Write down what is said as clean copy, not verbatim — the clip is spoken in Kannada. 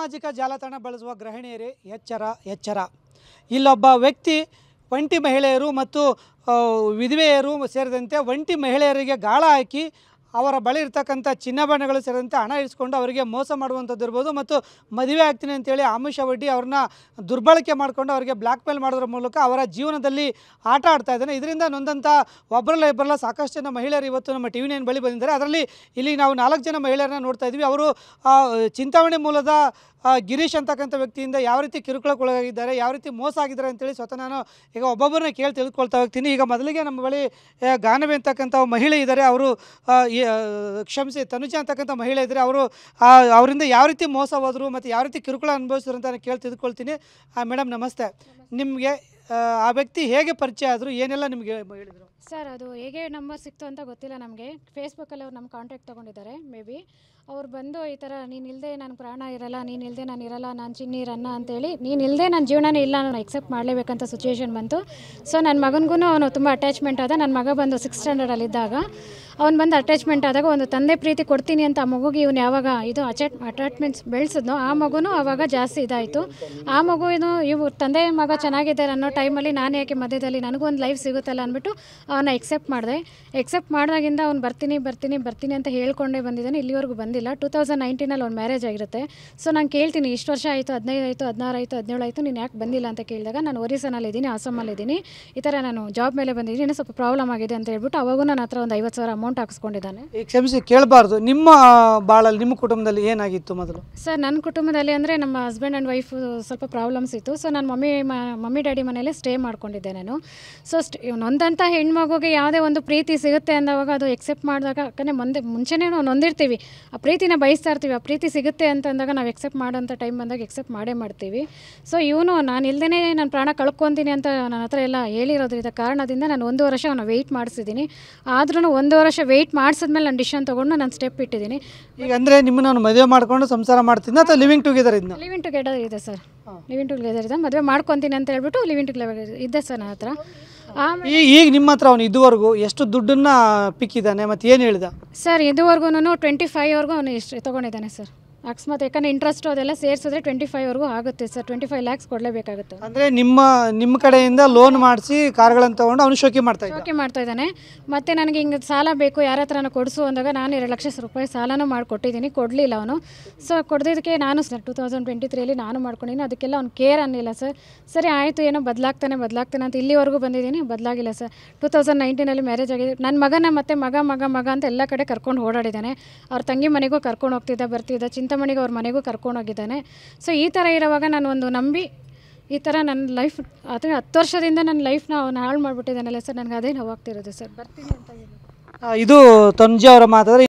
ಸಾಮಾಜಿಕ ಜಾಲತಾಣ ಬಳಸುವ ಗೃಹಿಣಿಯರೇ ಎಚ್ಚರ ಎಚ್ಚರ. ಇಲ್ಲೊಬ್ಬ ವ್ಯಕ್ತಿ ಒಂಟಿ ಮಹಿಳೆಯರು ಮತ್ತು ವಿಧವೆಯರು ಸೇರಿದಂತೆ ಒಂಟಿ ಮಹಿಳೆಯರಿಗೆ ಗಾಳ ಹಾಕಿ ಅವರ ಬಳಿ ಇರ್ತಕ್ಕಂಥ ಚಿನ್ನಾಭರಣಗಳು ಸೇರಿದಂತೆ ಹಣ ಇರಿಸ್ಕೊಂಡು ಅವರಿಗೆ ಮೋಸ ಮಾಡುವಂಥದ್ದು ಇರ್ಬೋದು ಮತ್ತು ಮದುವೆ ಆಗ್ತೀನಿ ಅಂತೇಳಿ ಆಮಿಷ ಒಡ್ಡಿ ಅವ್ರನ್ನ ದುರ್ಬಳಕೆ ಮಾಡಿಕೊಂಡು ಅವರಿಗೆ ಬ್ಲ್ಯಾಕ್ ಮೇಲ್ ಮಾಡೋದ್ರ ಮೂಲಕ ಅವರ ಜೀವನದಲ್ಲಿ ಆಟ ಆಡ್ತಾ ಇದ್ದಾನೆ. ಇದರಿಂದ ನೊಂದಂಥ ಒಬ್ಬರಲ್ಲ ಇಬ್ಬರಲ್ಲ ಸಾಕಷ್ಟು ಜನ ಮಹಿಳೆಯರು ಇವತ್ತು ನಮ್ಮ ಟಿವಿ ನೈನ್ ಬಳಿ ಬಂದಿದ್ದಾರೆ. ಅದರಲ್ಲಿ ಇಲ್ಲಿ ನಾವು 4 ಜನ ಮಹಿಳೆಯರನ್ನ ನೋಡ್ತಾ ಇದ್ವಿ. ಅವರು ಚಿಂತಾಮಣಿ ಮೂಲದ ಗಿರೀಶ್ ಅಂತಕ್ಕಂಥ ವ್ಯಕ್ತಿಯಿಂದ ಯಾವ ರೀತಿ ಕಿರುಕುಳಕ್ಕೊಳಗಾಗಿದ್ದಾರೆ, ಯಾವ ರೀತಿ ಮೋಸ ಆಗಿದ್ದಾರೆ ಅಂತೇಳಿ ಸ್ವತಃ ನಾನು ಈಗ ಒಬ್ಬೊಬ್ಬರನ್ನ ಕೇಳಿ ತಿಳ್ಕೊಳ್ತಾ ಹೋಗ್ತೀನಿ. ಈಗ ಮೊದಲಿಗೆ ನಮ್ಮ ಬಳಿ ಗಾನವಿ ಅಂತಕ್ಕಂಥ ಮಹಿಳೆ ಇದ್ದಾರೆ. ಅವರು ಕ್ಷಮಿಸಿ ತನುಜ ಅಂತಕ್ಕಂಥ ಮಹಿಳೆ ಇದ್ದಾರೆ. ಅವರಿಂದ ಯಾವ ರೀತಿ ಮೋಸ ಹೋದರು ಮತ್ತು ಯಾವ ರೀತಿ ಕಿರುಕುಳ ಅನುಭವಿಸಿದ್ರು ಅಂತ ನಾನು ಕೇಳಿ ತಿಳ್ಕೊಳ್ತೀನಿ. ಮೇಡಮ್ ನಮಸ್ತೆ. ನಿಮಗೆ ಆ ವ್ಯಕ್ತಿ ಹೇಗೆ ಪರಿಚಯ ಆದರು, ಏನೆಲ್ಲ ನಿಮಗೆ ಹೇಳಿದರು? ಸರ್, ಅದು ಹೇಗೆ ನಂಬರ್ ಸಿಕ್ತು ಅಂತ ಗೊತ್ತಿಲ್ಲ ನಮಗೆ. ಫೇಸ್ಬುಕ್ಕಲ್ಲಿ ಅವ್ರು ನಮ್ಮ ಕಾಂಟ್ಯಾಕ್ಟ್ ತೊಗೊಂಡಿದ್ದಾರೆ. ಮೇ ಬಿ ಅವ್ರು ಬಂದು ಈ ಥರ ನೀನು ಇಲ್ಲದೆ ನಾನು ಪ್ರಾಣ ಇರಲ್ಲ, ನೀನು ಇಲ್ಲದೆ ನಾನು ಇರಲ್ಲ, ನಾನು ಚಿನ್ನೀರನ್ನ ಅಂತೇಳಿ, ನೀನು ಇಲ್ಲದೆ ನನ್ನ ಜೀವನನೇ ಇಲ್ಲ, ನಾನು ಎಕ್ಸೆಪ್ಟ್ ಮಾಡಲೇಬೇಕಂತ ಸಿಚುವೇಶನ್ ಬಂತು. ಸೊ ನನ್ನ ಮಗನಿಗೂ ಅವನು ತುಂಬ ಅಟ್ಯಾಚ್ಮೆಂಟ್ ಆದ. ನನ್ನ ಮಗ ಬಂದು 6th ಸ್ಟ್ಯಾಂಡರ್ಡಲ್ಲಿದ್ದಾಗ ಅವ್ನು ಬಂದು ಅಟ್ಯಾಚ್ಮೆಂಟ್ ಆದಾಗ ಒಂದು ತಂದೆ ಪ್ರೀತಿ ಕೊಡ್ತೀನಿ ಅಂತ ಆ ಮಗುಗೆ ಇವನು ಯಾವಾಗ ಇದು ಅಟ್ಯಾಚ್ಮೆಂಟ್ಸ್ ಬೆಳೆಸಿದ್ನೋ ಆ ಮಗುನೂ ಆವಾಗ ಜಾಸ್ತಿ ಇದಾಯಿತು. ಆ ಮಗು ಇವು ತಂದೆ ಮಗ ಚೆನ್ನಾಗಿದ್ದಾರೆ ಅನ್ನೋ ಟೈಮಲ್ಲಿ ನಾನು ಯಾಕೆ ಮಧ್ಯದಲ್ಲಿ ನನಗೂ ಒಂದು ಲೈಫ್ ಸಿಗುತ್ತಲ್ಲ ಅಂದ್ಬಿಟ್ಟು ಅವನ್ನ ಎಕ್ಸೆಪ್ಟ್ ಮಾಡಿದೆ. ಎಕ್ಸೆಪ್ಟ್ ಮಾಡಿದಾಗಿಂದ ಅವ್ನು ಬರ್ತೀನಿ ಅಂತ ಹೇಳ್ಕೊಂಡೇ ಬಂದಿದ್ದಾನೆ. ಇಲ್ಲಿವರೆಗೂ ಬಂದಿಲ್ಲ. 2019 ಅವ್ನು ಮ್ಯಾರೇಜ್ ಆಗಿರುತ್ತೆ. ಸೊ ನಾನು ಕೇಳ್ತೀನಿ, ಇಷ್ಟು ವರ್ಷ ಆಯಿತು, 15 ಆಯಿತು, 16 ಆಯಿತು, 17 ಆಯಿತು, ನೀನು ಯಾಕೆ ಬಂದಿಲ್ಲ ಅಂತ ಕೇಳಿದಾಗ ನಾನು ಒರಿಸ್ಸಾನಲ್ಲಿದ್ದೀನಿ, ಅಸ್ಸಾಮಲ್ಲಿದ್ದೀನಿ, ಈ ಥರ ನಾನು ಜಾಬ್ ಮೇಲೆ ಬಂದಿದ್ದೀನಿ, ಇನ್ನೂ ಸ್ವಲ್ಪ ಪ್ರಾಬ್ಲಮ್ ಆಗಿದೆ ಅಂತ ಹೇಳ್ಬಿಟ್ಟು ಅವಾಗೂ ನನ್ನ ಹತ್ರ ಒಂದು 50,000 ಅಮೌಂಟ್ ಹಾಕಿಸ್ಕೊಂಡಿದ್ದಾನೆ. ಈಗ ಕ್ಷಮಿಸಿ ಕೇಳಬಾರ್ದು, ನಿಮ್ಮ ಬಾಳಲ್ಲಿ ನಿಮ್ಮ ಕುಟುಂಬದಲ್ಲಿ ಏನಾಗಿತ್ತು ಮೊದಲು? ಸರ್, ನನ್ನ ಕುಟುಂಬದಲ್ಲಿ ಅಂದರೆ ನಮ್ಮ ಹಸ್ಬೆಂಡ್ ಆ್ಯಂಡ್ ವೈಫ್ ಸ್ವಲ್ಪ ಪ್ರಾಬ್ಲಮ್ಸ್ ಇತ್ತು. ಸೊ ನಾನು ಮಮ್ಮಿ ಡ್ಯಾಡಿ ಮನೇಲೆ ಸ್ಟೇ ಮಾಡ್ಕೊಂಡಿದ್ದೆ ನಾನು. ಸೊ ನೊಂದಂಥ ಹೆಣ್ಮಗುಗೆ ಯಾವುದೇ ಒಂದು ಪ್ರೀತಿ ಸಿಗುತ್ತೆ ಅಂದವಾಗ ಅದು ಎಕ್ಸೆಪ್ಟ್ ಮಾಡಿದಾಗ, ಯಾಕಂದರೆ ಮುಂಚೆನೇ ನಾವು ನೊಂದಿರ್ತೀವಿ, ಆ ಪ್ರೀತಿನ ಬಯಸ್ತಾ ಇರ್ತೀವಿ. ಆ ಪ್ರೀತಿ ಸಿಗುತ್ತೆ ಅಂತ ಅಂದಾಗ ನಾವು ಎಕ್ಸೆಪ್ಟ್ ಮಾಡೋಂಥ ಟೈಮ್ ಬಂದಾಗ ಎಕ್ಸೆಪ್ಟ್ ಮಾಡೇ ಮಾಡ್ತೀವಿ. ಸೊ ಇವನು ನಾನು ಇಲ್ಲದೇ ನಾನು ಪ್ರಾಣ ಕಳ್ಕೊತೀನಿ ಅಂತ ನನ್ನ ಹತ್ರ ಎಲ್ಲ ಹೇಳಿರೋದ್ರಿಂದ ಕಾರಣದಿಂದ ನಾನು 1 ವರ್ಷ ಅವನು ವೆಯ್ಟ್ ಮಾಡಿಸಿದ್ದೀನಿ. ಆದ್ರೂ 1 ವರ್ಷ ವೆಯ್ಟ್ ಮಾಡಿಸಿದ್ಮೇಲೆ ನಾನು ಡಿಸಿಷನ್ ತೊಗೊಂಡು ನಾನು ಸ್ಟೆಪ್ ಇಟ್ಟಿದ್ದೀನಿ. ಈಗ ಅಂದರೆ ನಿಮ್ಮನ್ನು ನಾನು ಮದುವೆ ಮಾಡ್ಕೊಂಡು ಸಂಸಾರ ಮಾಡ್ತೀನಿ ಅಥವಾ ಲಿವಿಂಗ್ ಟುಗೆದರ್ ಇದನ್ನ? ಲಿವಿಂಗ್ ಟುಗೆದರ್ ಇದೆ ಸರ್, ಲಿವಿಂಗ್ ಟುಗೆದರ್ ಇದೆ. ಮದುವೆ ಮಾಡ್ಕೊತೀನಿ ಅಂತ ಹೇಳ್ಬಿಟ್ಟು ಲಿವಿಂಗ್ ಟುಗೆದರ್ ಇದೆ ಸರ್ ನನ್ನ ಹತ್ರ. ಈಗ ನಿಮ್ಮ ಹತ್ರ ಅವನು ಇದುವರೆಗೂ ಎಷ್ಟು ದುಡ್ಡನ್ನ ಪಿಕ್ಕಿದ್ದಾನೆ ಮತ್ತು ಏನು ಹೇಳಿದ ಸರ್? ಇದುವರೆಗೂ 25ವರೆಗೂ ಅವನು ಎಷ್ಟು ತೊಗೊಂಡಿದ್ದಾನೆ ಸರ್. ಅಕಸ್ಮಾತ್ ಯಾಕಂದರೆ ಇಂಟ್ರೆಸ್ಟು ಅದೆಲ್ಲ ಸೇರಿಸಿದ್ರೆ 25ವರೆಗೂ ಆಗುತ್ತೆ ಸರ್. 25 lakhs ಕೊಡಲೇಬೇಕಾಗುತ್ತೆ. ಅಂದರೆ ನಿಮ್ಮ ಕಡೆಯಿಂದ ಲೋನ್ ಮಾಡಿಸಿ ಕಾರ್ಗಳನ್ನು ತೊಗೊಂಡು ಅವನು ಶೋಕಿ ಮಾಡ್ತಾ ಇದ್ದಾನೆ. ಮತ್ತು ನನಗೆ ಹಿಂಗೆ ಸಾಲ ಬೇಕು, ಯಾರ ಹತ್ರನೂ ಕೊಡಿಸು ಅಂದಾಗ ನಾನು 2 ಲಕ್ಷ ರೂಪಾಯಿ ಸಾಲನೂ ಮಾಡಿಕೊಟ್ಟಿದ್ದೀನಿ, ಕೊಡಲಿಲ್ಲ ಅವನು. ಸೊ ಕೊಡದಿದ್ದಕ್ಕೆ ನಾನು ಸರ್ 2023 ನಾನು ಮಾಡ್ಕೊಂಡಿದ್ದೀನಿ. ಅದಕ್ಕೆಲ್ಲ ಅವ್ನು ಕೇರ್ ಅನ್ನಿಲ್ಲ ಸರ್. ಸರಿ ಆಯಿತು, ಏನೋ ಬದಲಾಗ್ತಾನೆ ಅಂತ ಇಲ್ಲಿವರೆಗೂ ಬಂದಿದ್ದೀನಿ, ಬದಲಾಗಿಲ್ಲ ಸರ್. 2019 ಮ್ಯಾರೇಜ್ ಆಗಿದೆ. ನನ್ನ ಮಗನ ಮತ್ತು ಮಗ ಅಂತ ಎಲ್ಲ ಕಡೆ ಕರ್ಕೊಂಡು ಓಡಾಡಿದ್ದಾನೆ. ಅವ್ರ ತಂಗಿ ಮನೆಗೂ ಕರ್ಕೊಂಡು ಹೋಗ್ತಿದ್ದ, ಬರ್ತಿದ್ದ, ಚಿಂತಾಮಣಿಗೆ ಅವ್ರ ಮನೆಗೂ ಕರ್ಕೊಂಡೋಗಿದ್ದಾನೆ. ಸೊ ಈ ಥರ ಇರೋವಾಗ ನಾನು ಒಂದು ನಂಬಿ ಈ ಥರ ನನ್ನ ಲೈಫ್ 10 ವರ್ಷದಿಂದ ನನ್ನ ಲೈಫ್ನ ಅವನು ಹಾಳು ಮಾಡಿಬಿಟ್ಟಿದ್ದಾನಲ್ಲ ಸರ್. ನನಗೆ ಅದೇ ನೋವಾಗ್ತಿರೋದು ಸರ್. ಬರ್ತೀನಿ ಅಂತ ಹೇಳಿ ಇದು ತನುಜ ಅವರ ಮಾತಾದ್ರೆ